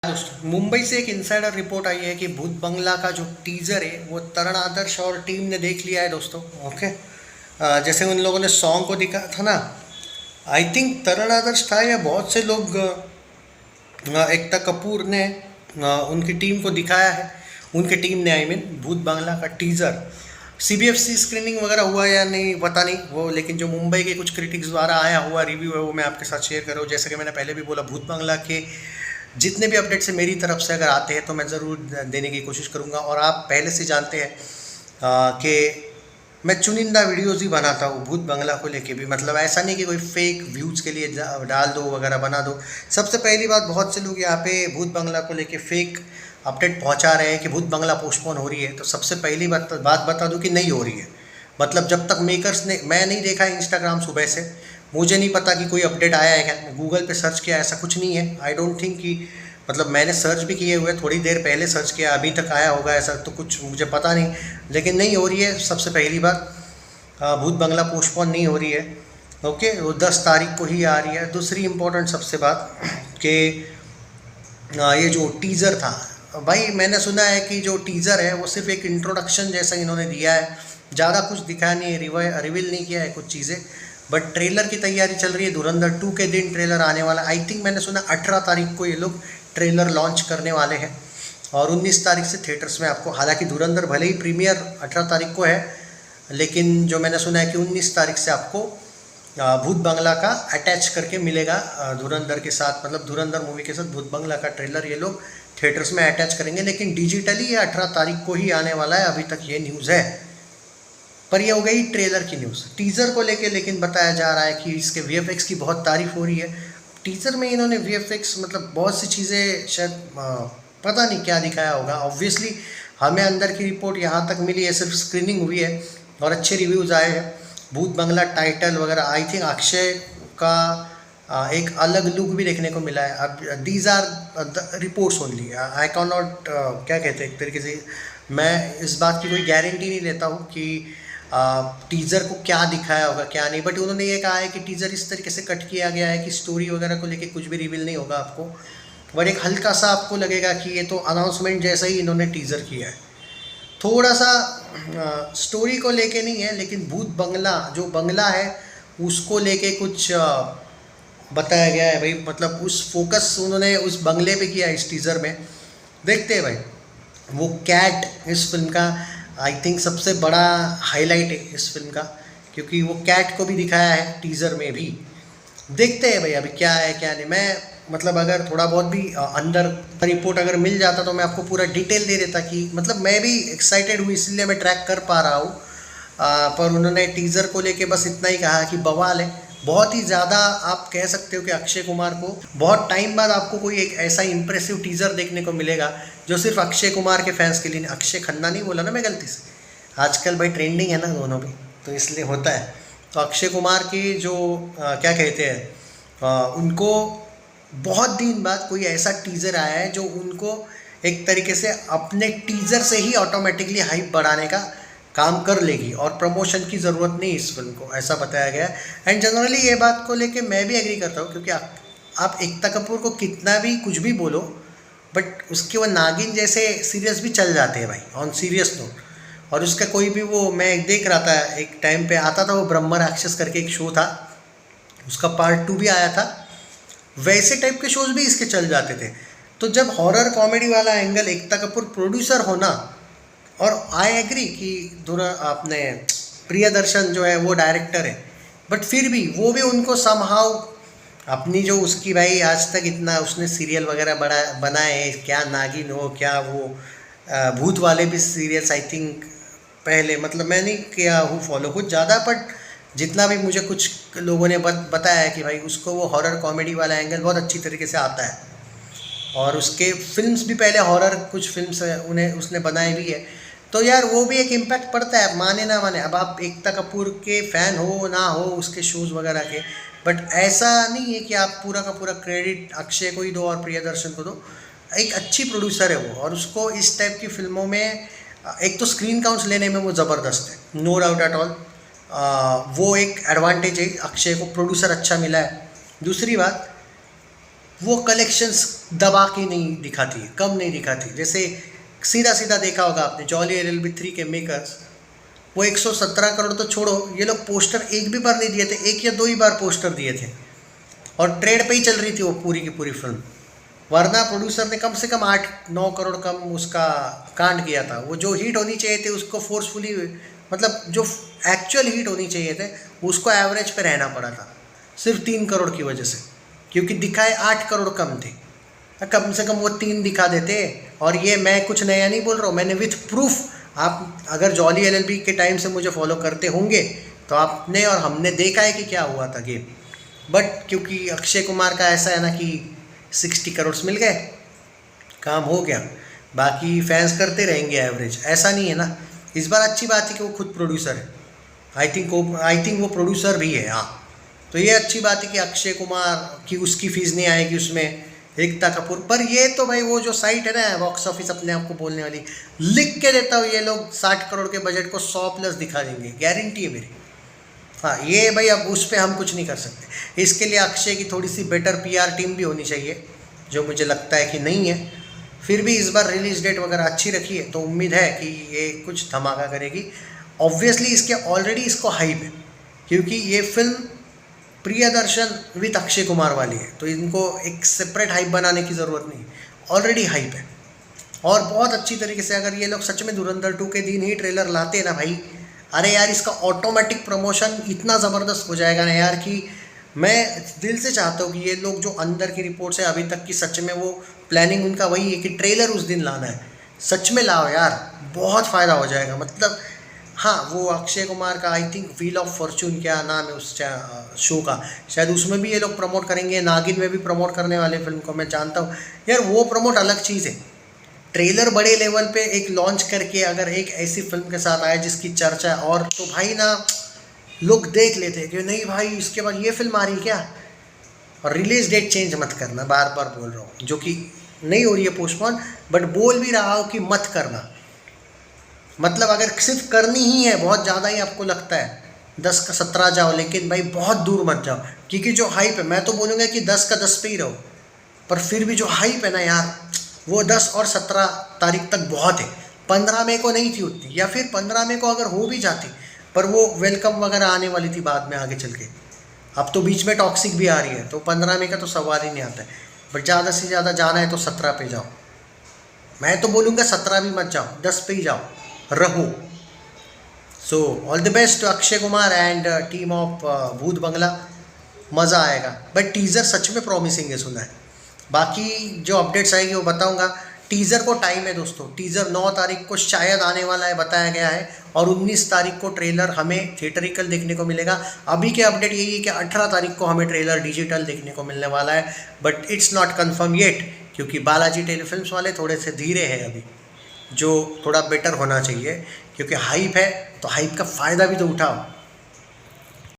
दोस्तों, मुंबई से एक इनसाइडर रिपोर्ट आई है कि भूत बंगला का जो टीजर है वो तरण आदर्श और टीम ने देख लिया है दोस्तों। ओके। जैसे उन लोगों ने सॉन्ग को दिखा था ना, आई थिंक तरण आदर्श था या बहुत से लोग एकता कपूर ने उनकी टीम को दिखाया है। उनकी टीम ने आई मीन भूत बंगला का टीजर सीबीएफसी स्क्रीनिंग वगैरह हुआ या नहीं पता नहीं वो, लेकिन जो मुंबई के कुछ क्रिटिक्स द्वारा आया हुआ रिव्यू है वो मैं आपके साथ शेयर कर रहा हूँ। जैसे कि मैंने पहले भी बोला, भूत बंगला के जितने भी अपडेट्स है मेरी तरफ से अगर आते हैं तो मैं ज़रूर देने की कोशिश करूँगा। और आप पहले से जानते हैं कि मैं चुनिंदा वीडियोज़ ही बनाता हूँ भूत बंगला को लेके भी, मतलब ऐसा नहीं कि कोई फेक व्यूज़ के लिए डाल दो वगैरह बना दो। सबसे पहली बात, बहुत से लोग यहाँ पे भूत बंगला को लेके फेक अपडेट पहुँचा रहे हैं कि भूत बंगला पोस्टपोन हो रही है। तो सबसे पहली बात बता दूँ कि नहीं हो रही है। मतलब जब तक मेकर्स ने, मैं नहीं देखा इंस्टाग्राम सुबह से, मुझे नहीं पता कि कोई अपडेट आया है क्या। गूगल पे सर्च किया, ऐसा कुछ नहीं है। आई डोंट थिंक कि, मतलब मैंने सर्च भी किए हुए, थोड़ी देर पहले सर्च किया, अभी तक आया होगा ऐसा तो कुछ मुझे पता नहीं, लेकिन नहीं हो रही है। सबसे पहली बात, भूत बंगला पोस्टपोन नहीं हो रही है। ओके, वो 10 तारीख को ही आ रही है। दूसरी इम्पोर्टेंट सबसे बात कि ये जो टीज़र था भाई, मैंने सुना है कि जो टीज़र है वो सिर्फ एक इंट्रोडक्शन जैसा इन्होंने दिया है, ज़्यादा कुछ दिखाया नहीं है, रिवील नहीं किया है कुछ चीज़ें। बट ट्रेलर की तैयारी चल रही है। धुरंधर 2 के दिन ट्रेलर आने वाला। आई थिंक मैंने सुना 18 तारीख को ये लोग ट्रेलर लॉन्च करने वाले हैं और 19 तारीख से थिएटर्स में आपको, हालांकि धुरंधर भले ही प्रीमियर 18 तारीख को है, लेकिन जो मैंने सुना है कि 19 तारीख से आपको भूत बंगला का अटैच करके मिलेगा धुरंधर के साथ। मतलब धुरंधर मूवी के साथ भूत बंगला का ट्रेलर ये लोग थिएटर्स में अटैच करेंगे, लेकिन डिजिटली ये 18 तारीख को ही आने वाला है। अभी तक ये न्यूज़ है, पर ये हो गई ट्रेलर की न्यूज़। टीज़र को लेके लेकिन बताया जा रहा है कि इसके वीएफएक्स की बहुत तारीफ हो रही है। टीज़र में इन्होंने वीएफएक्स, मतलब बहुत सी चीज़ें शायद पता नहीं क्या दिखाया होगा। ऑब्वियसली हमें अंदर की रिपोर्ट यहाँ तक मिली है, सिर्फ स्क्रीनिंग हुई है और अच्छे रिव्यूज़ आए हैं। भूत बंगला टाइटल वगैरह, आई थिंक अक्षय का एक अलग लुक भी देखने को मिला है। अब these are reports only, I can not, क्या कहते हैं, एक तरीके से मैं इस बात की कोई गारंटी नहीं लेता हूँ कि टीज़र को क्या दिखाया होगा क्या नहीं। बट उन्होंने ये कहा है कि टीज़र इस तरीके से कट किया गया है कि स्टोरी वगैरह को लेके कुछ भी रिवील नहीं होगा आपको, बट एक हल्का सा आपको लगेगा कि ये तो अनाउंसमेंट जैसा ही इन्होंने टीज़र किया है। थोड़ा सा स्टोरी को लेके नहीं है, लेकिन भूत बंगला जो बंगला है उसको लेके कुछ बताया गया है भाई। मतलब उस फोकस उन्होंने उस बंगले पे किया इस टीज़र में। देखते हैं भाई, वो कैट इस फिल्म का आई थिंक सबसे बड़ा हाईलाइट है इस फिल्म का, क्योंकि वो कैट को भी दिखाया है टीज़र में भी। देखते हैं भाई अभी क्या है क्या नहीं। मैं मतलब अगर थोड़ा बहुत भी अंदर रिपोर्ट अगर मिल जाता तो मैं आपको पूरा डिटेल दे देता कि, मतलब मैं भी एक्साइटेड हूँ इसलिए मैं ट्रैक कर पा रहा हूँ। पर उन्होंने टीज़र को लेके बस इतना ही कहा कि बवाल है बहुत ही ज़्यादा। आप कह सकते हो कि अक्षय कुमार को बहुत टाइम बाद आपको कोई एक ऐसा इंप्रेसिव टीज़र देखने को मिलेगा जो सिर्फ अक्षय कुमार के फैंस के लिए। अक्षय खन्ना नहीं बोला ना मैं गलती से, आजकल भाई ट्रेंडिंग है ना दोनों भी, तो इसलिए होता है। तो अक्षय कुमार की जो क्या कहते हैं, उनको बहुत दिन बाद कोई ऐसा टीज़र आया है जो उनको एक तरीके से अपने टीज़र से ही ऑटोमेटिकली हाइप बढ़ाने का काम कर लेगी और प्रमोशन की ज़रूरत नहीं इस फिल्म को, ऐसा बताया गया है। एंड जनरली ये बात को लेके मैं भी एग्री करता हूँ, क्योंकि आप एकता कपूर को कितना भी कुछ भी बोलो, बट उसके वो नागिन जैसे सीरियस भी चल जाते हैं भाई, ऑन सीरियस नोट। और उसका कोई भी वो, मैं देख रहा था एक टाइम पे आता था वो ब्रह्म राक्षस करके एक शो था, उसका पार्ट 2 भी आया था। वैसे टाइप के शोज़ भी इसके चल जाते थे। तो जब हॉरर कॉमेडी वाला एंगल एकता कपूर प्रोड्यूसर होना, और आई एग्री कि आपने प्रियदर्शन जो है वो डायरेक्टर है, बट फिर भी वो भी उनको समहाउ अपनी जो उसकी भाई आज तक इतना उसने सीरियल वगैरह बनाए, क्या नागिन हो क्या वो भूत वाले भी सीरियल्स आई थिंक पहले, मतलब मैं नहीं किया हूँ फॉलो कुछ ज़्यादा, बट जितना भी मुझे कुछ लोगों ने बताया है कि भाई उसको वो हॉरर कॉमेडी वाला एंगल बहुत अच्छी तरीके से आता है। और उसके फिल्म्स भी पहले हॉरर कुछ फिल्म्स उन्हें उसने बनाए भी है। तो यार वो भी एक इम्पैक्ट पड़ता है, माने ना माने। अब आप एकता कपूर के फ़ैन हो ना हो उसके शोज़ वगैरह के, बट ऐसा नहीं है कि आप पूरा का पूरा क्रेडिट अक्षय को ही दो और प्रियदर्शन को दो। एक अच्छी प्रोड्यूसर है वो, और उसको इस टाइप की फिल्मों में एक तो स्क्रीन काउंट्स लेने में वो ज़बरदस्त है, नो डाउट एट ऑल। वो एक एडवांटेज है, अक्षय को प्रोड्यूसर अच्छा मिला है। दूसरी बात, वो कलेक्शंस दबा के नहीं दिखाती है, कम नहीं दिखाती। जैसे सीधा सीधा देखा होगा आपने जॉली LLB 3 के मेकर्स, वो 117 करोड़ तो छोड़ो, ये लोग पोस्टर एक भी बार नहीं दिए थे, एक या दो ही बार पोस्टर दिए थे, और ट्रेड पे ही चल रही थी वो पूरी की पूरी फिल्म। वरना प्रोड्यूसर ने कम से कम 8-9 करोड़ कम उसका कांड किया था। वो जो हिट होनी चाहिए थे उसको फोर्सफुली, मतलब जो एक्चुअल हिट होनी चाहिए थे उसको एवरेज पे रहना पड़ा था सिर्फ 3 करोड़ की वजह से, क्योंकि दिखाए 8 करोड़ कम थे। कम से कम वो 3 दिखा देते। और ये मैं कुछ नया नहीं बोल रहा हूँ, मैंने विथ प्रूफ, आप अगर जॉली LLB के टाइम से मुझे फॉलो करते होंगे तो आपने और हमने देखा है कि क्या हुआ था गेम। बट क्योंकि अक्षय कुमार का ऐसा है ना कि 60 करोड़ मिल गए, काम हो गया, बाकी फैंस करते रहेंगे एवरेज, ऐसा नहीं है ना। इस बार अच्छी बात है कि वो खुद प्रोड्यूसर है, आई थिंक वो प्रोड्यूसर भी है, हाँ। तो ये अच्छी बात है कि अक्षय कुमार की उसकी फीस नहीं आएगी उसमें, एकता कपूर पर। ये तो भाई वो जो साइट है ना बॉक्स ऑफिस अपने आप को बोलने वाली, लिख के देता हूँ ये लोग 60 करोड़ के बजट को 100+ दिखा देंगे, गारंटी है मेरी। हाँ ये भाई अब उस पर हम कुछ नहीं कर सकते। इसके लिए अक्षय की थोड़ी सी बेटर PR टीम भी होनी चाहिए, जो मुझे लगता है कि नहीं है। फिर भी इस बार रिलीज डेट वगैरह अच्छी रखी है तो उम्मीद है कि ये कुछ धमाका करेगी। ऑब्वियसली इसके ऑलरेडी इसको हाइप है, क्योंकि ये फिल्म प्रियदर्शन विद अक्षय कुमार वाली है, तो इनको एक सेपरेट हाइप बनाने की ज़रूरत नहीं, ऑलरेडी हाइप है। और बहुत अच्छी तरीके से अगर ये लोग सच में धुरंधर 2 के दिन ही ट्रेलर लाते हैं ना भाई, अरे यार इसका ऑटोमेटिक प्रमोशन इतना ज़बरदस्त हो जाएगा ना यार, कि मैं दिल से चाहता हूँ कि ये लोग जो अंदर की रिपोर्ट्स है अभी तक की, सच में वो प्लानिंग उनका वही है कि ट्रेलर उस दिन लाना है। सच में लाओ यार, बहुत फ़ायदा हो जाएगा। मतलब हाँ, वो अक्षय कुमार का I think wheel of Fortune क्या नाम है उस शो का, शायद उसमें भी ये लोग प्रमोट करेंगे। नागिन में भी प्रमोट करने वाले फिल्म को मैं जानता हूँ यार, वो प्रमोट अलग चीज़ है। ट्रेलर बड़े लेवल पे एक लॉन्च करके अगर एक ऐसी फिल्म के साथ आए जिसकी चर्चा है, और तो भाई ना लोग देख लेते हैं कि नहीं भाई इसके बाद ये फिल्म आ रही क्या। और रिलीज डेट चेंज मत करना, बार बार बोल रहा हूँ, जो कि नहीं हो रही है पोस्टपोन, बट बोल भी रहा हूँ कि मत करना। मतलब अगर सिर्फ करनी ही है, बहुत ज़्यादा ही आपको लगता है, 10 का 17 जाओ, लेकिन भाई बहुत दूर मत जाओ, क्योंकि जो हाइप है, मैं तो बोलूँगा कि 10 का 10 पे ही रहो, पर फिर भी जो हाइप है ना यार, वो 10 और 17 तारीख तक बहुत है। 15 मई को नहीं थी उतनी, या फिर 15 मई को अगर हो भी जाती, पर वो वेलकम वगैरह आने वाली थी बाद में आगे चल के। अब तो बीच में टॉक्सिक भी आ रही है, तो 15 मई का तो सवाल ही नहीं आता है। बट ज़्यादा से ज़्यादा जाना है तो 17 पे जाओ। मैं तो बोलूँगा 17 भी मत जाओ, 10 पे ही जाओ, रहो। So all the best Akshay Kumar and team of भूत बंगला, मज़ा आएगा। बट टीज़र सच में प्रॉमिसिंग है, सुना है। बाकी जो अपडेट्स आएंगे वो बताऊंगा। टीज़र को टाइम है दोस्तों, टीज़र 9 तारीख को शायद आने वाला है, बताया गया है, और 19 तारीख को ट्रेलर हमें थिएटरिकल देखने को मिलेगा। अभी के अपडेट यही है कि 18 तारीख को हमें ट्रेलर डिजिटल देखने को मिलने वाला है, but it's not confirm yet, क्योंकि बालाजी टेलीफिल्म्स वाले थोड़े से धीरे हैं अभी, जो थोड़ा बेटर होना चाहिए, क्योंकि हाइप है तो हाइप का फ़ायदा भी तो उठाओ।